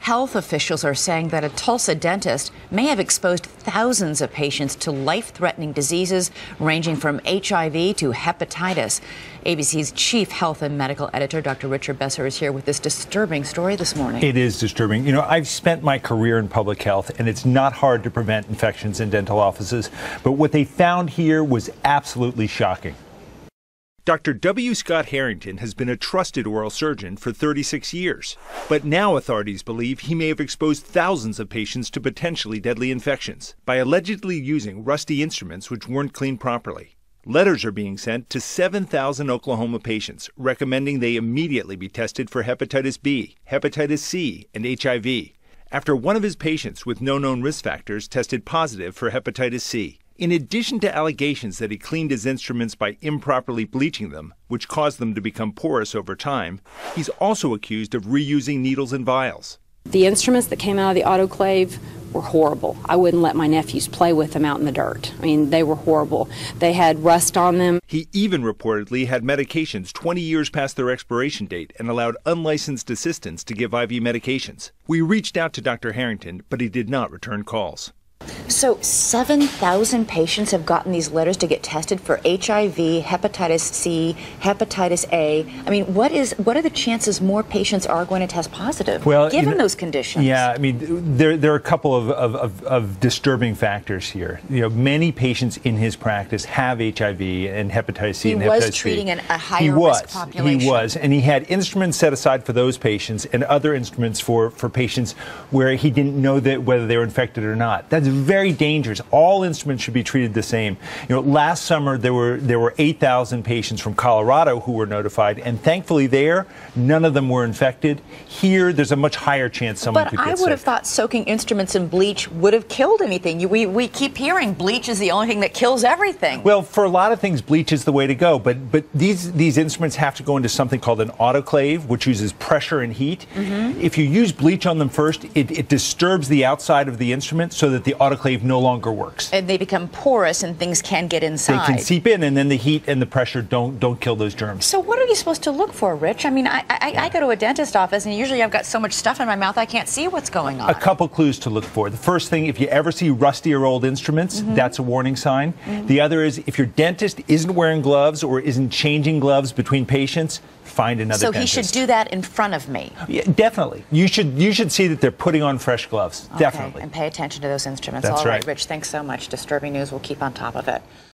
Health officials are saying that a Tulsa dentist may have exposed thousands of patients to life-threatening diseases ranging from HIV to hepatitis. ABC's chief health and medical editor, Dr. Richard Besser, is here with this disturbing story this morning. It is disturbing. You know, I've spent my career in public health, and it's not hard to prevent infections in dental offices. But what they found here was absolutely shocking. Dr. W. Scott Harrington has been a trusted oral surgeon for 36 years. But now authorities believe he may have exposed thousands of patients to potentially deadly infections by allegedly using rusty instruments which weren't cleaned properly. Letters are being sent to 7,000 Oklahoma patients recommending they immediately be tested for hepatitis B, hepatitis C, and HIV, after one of his patients with no known risk factors tested positive for hepatitis C. In addition to allegations that he cleaned his instruments by improperly bleaching them, which caused them to become porous over time, he's also accused of reusing needles and vials. The instruments that came out of the autoclave were horrible. I wouldn't let my nephews play with them out in the dirt. I mean, they were horrible. They had rust on them. He even reportedly had medications 20 years past their expiration date and allowed unlicensed assistants to give IV medications. We reached out to Dr. Harrington, but he did not return calls. So 7,000 patients have gotten these letters to get tested for HIV, hepatitis C, hepatitis A. I mean, what are the chances more patients are going to test positive, given those conditions? Yeah, I mean, there are a couple of disturbing factors here. You know, many patients in his practice have HIV and hepatitis C and hepatitis B. He was treating a higher risk population. He was, and he had instruments set aside for those patients and other instruments for patients where he didn't know whether they were infected or not. That's very dangerous. All instruments should be treated the same. You know, last summer there were 8,000 patients from Colorado who were notified, and thankfully there, none of them were infected. Here, there's a much higher chance someone could get sick. But I would have thought soaking instruments in bleach would have killed anything. We keep hearing bleach is the only thing that kills everything. Well, for a lot of things, bleach is the way to go. But these instruments have to go into something called an autoclave, which uses pressure and heat. If you use bleach on them first, it disturbs the outside of the instrument so that the autoclave no longer works. And they become porous and things can get inside. They can seep in, and then the heat and the pressure don't kill those germs. So what are you supposed to look for, Rich? I mean, I go to a dentist office, and usually I've got so much stuff in my mouth I can't see what's going on. A couple clues to look for. The first thing, if you ever see rusty or old instruments, that's a warning sign. The other is if your dentist isn't wearing gloves or isn't changing gloves between patients, find another dentist. So he should do that in front of me? Yeah, definitely. You should see that they're putting on fresh gloves. Okay, definitely. and pay attention to those instruments. That's All right, right. Rich, thanks so much. Disturbing news. We'll keep on top of it.